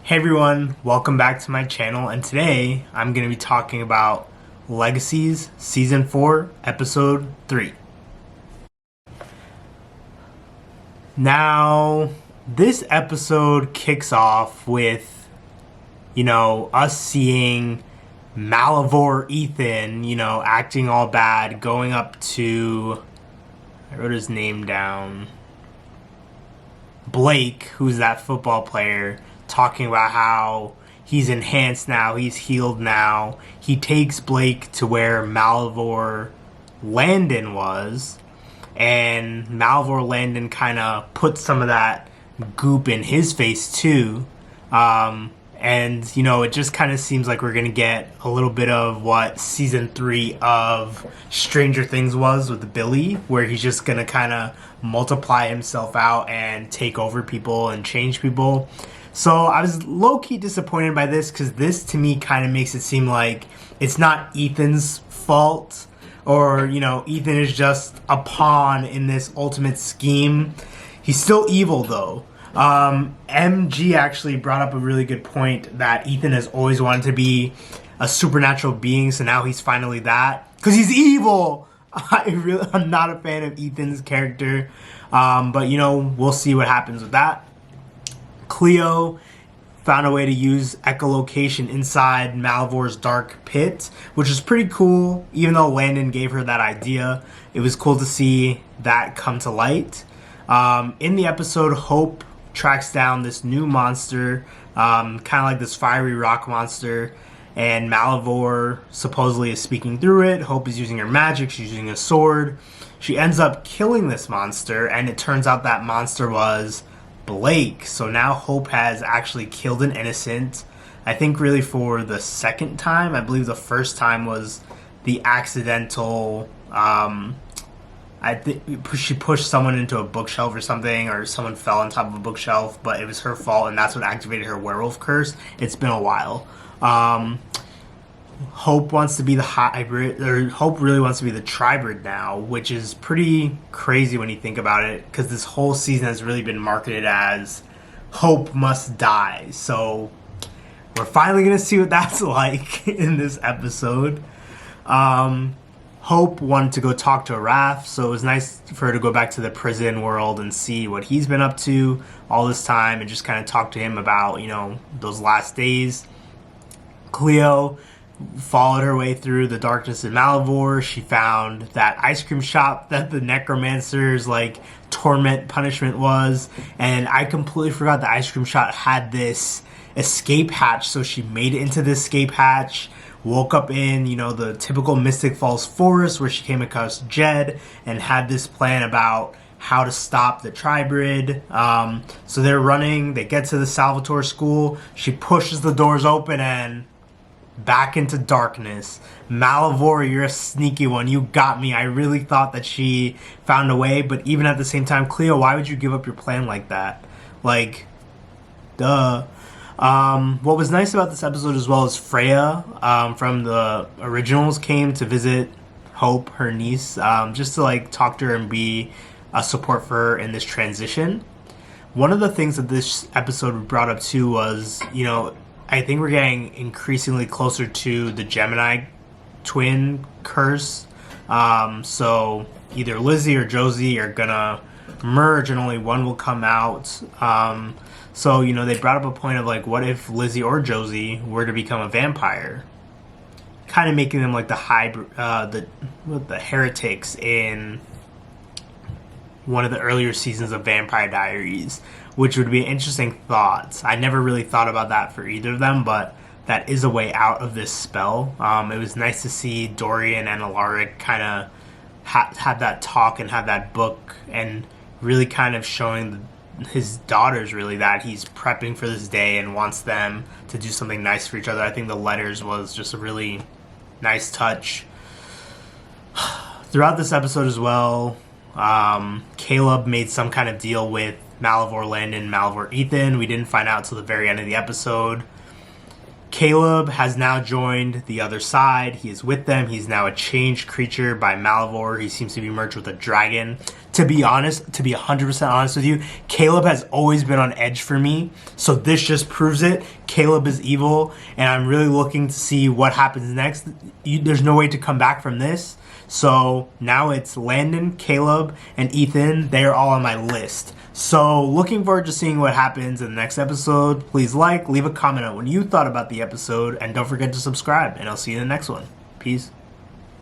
Hey everyone, welcome back to my channel, and today I'm going to be talking about Legacies Season 4, Episode 3. Now, this episode kicks off with, us seeing Malivore Ethan, acting all bad, going up to, I wrote his name down, Blake, who's that football player, talking about how he's enhanced now, he's healed now. He takes Blake to where Malivore Landon was, and Malivore Landon kind of puts some of that goop in his face too. It just kind of seems like we're going to get a little bit of what Season 3 of Stranger Things was with Billy, where he's just going to kind of multiply himself out and take over people and change people. So I was low-key disappointed by this because this to me kind of makes it seem like it's not Ethan's fault, or, Ethan is just a pawn in this ultimate scheme. He's still evil though. MG actually brought up a really good point that Ethan has always wanted to be a supernatural being, so now he's finally that. Because he's evil! I'm not a fan of Ethan's character, but we'll see what happens with that. Cleo found a way to use echolocation inside Malivore's dark pit, which is pretty cool. Even though Landon gave her that idea, it was cool to see that come to light. In the episode, Hope tracks down this new monster, kind of like this fiery rock monster, and Malivore supposedly is speaking through it. Hope is using her magic, she's using a sword. She ends up killing this monster, and it turns out that monster was Blake. So now Hope has actually killed an innocent, I think really for the second time. I believe the first time was the accidental, I think she pushed someone into a bookshelf or something, or someone fell on top of a bookshelf, but it was her fault, and that's what activated her werewolf curse. It's been a while. Hope wants to be the hybrid, or Hope really wants to be the tribrid now, which is pretty crazy when you think about it, because this whole season has really been marketed as Hope must die. So we're finally going to see what that's like in this episode. Hope wanted to go talk to Raph, so it was nice for her to go back to the prison world and see what he's been up to all this time and just kind of talk to him about, those last days. Cleo followed her way through the darkness of Malivore. She found that ice cream shop that the necromancer's torment punishment was, and I completely forgot the ice cream shop had this escape hatch, so she made it into the escape hatch, woke up in, the typical Mystic Falls forest where she came across Jed and had this plan about how to stop the tribrid. So they're running, they get to the Salvatore school, she pushes the doors open and back into darkness. Malivore, you're a sneaky one. You got me. I really thought that she found a way, but even at the same time, Cleo, why would you give up your plan like that? Duh. What was nice about this episode as well is Freya from the originals came to visit Hope, her niece, just to talk to her and be a support for her in this transition. One of the things that this episode brought up too was, I think we're getting increasingly closer to the Gemini twin curse. So either Lizzie or Josie are gonna merge and only one will come out. So, they brought up a point of what if Lizzie or Josie were to become a vampire? Kind of making them like the hybrid, the heretics in one of the earlier seasons of Vampire Diaries, which would be an interesting thought. I never really thought about that for either of them, but that is a way out of this spell. It was nice to see Dorian and Alaric kind of have that talk and have that book, and really kind of showing his daughters really that he's prepping for this day and wants them to do something nice for each other. I think the letters was just a really nice touch. Throughout this episode as well, Caleb made some kind of deal with Malivore Landon, Malivore Ethan. We didn't find out till the very end of the episode. Caleb has now joined the other side. He is with them. He's now a changed creature by Malivore. He seems to be merged with a dragon. to be honest, to be 100% honest with you, Caleb has always been on edge for me. So this just proves it. Caleb is evil, and I'm really looking to see what happens next. There's no way to come back from this. So now it's Landon, Caleb, and Ethan. They're all on my list. So looking forward to seeing what happens in the next episode. Please leave a comment on what you thought about the episode, and don't forget to subscribe, and I'll see you in the next one. Peace.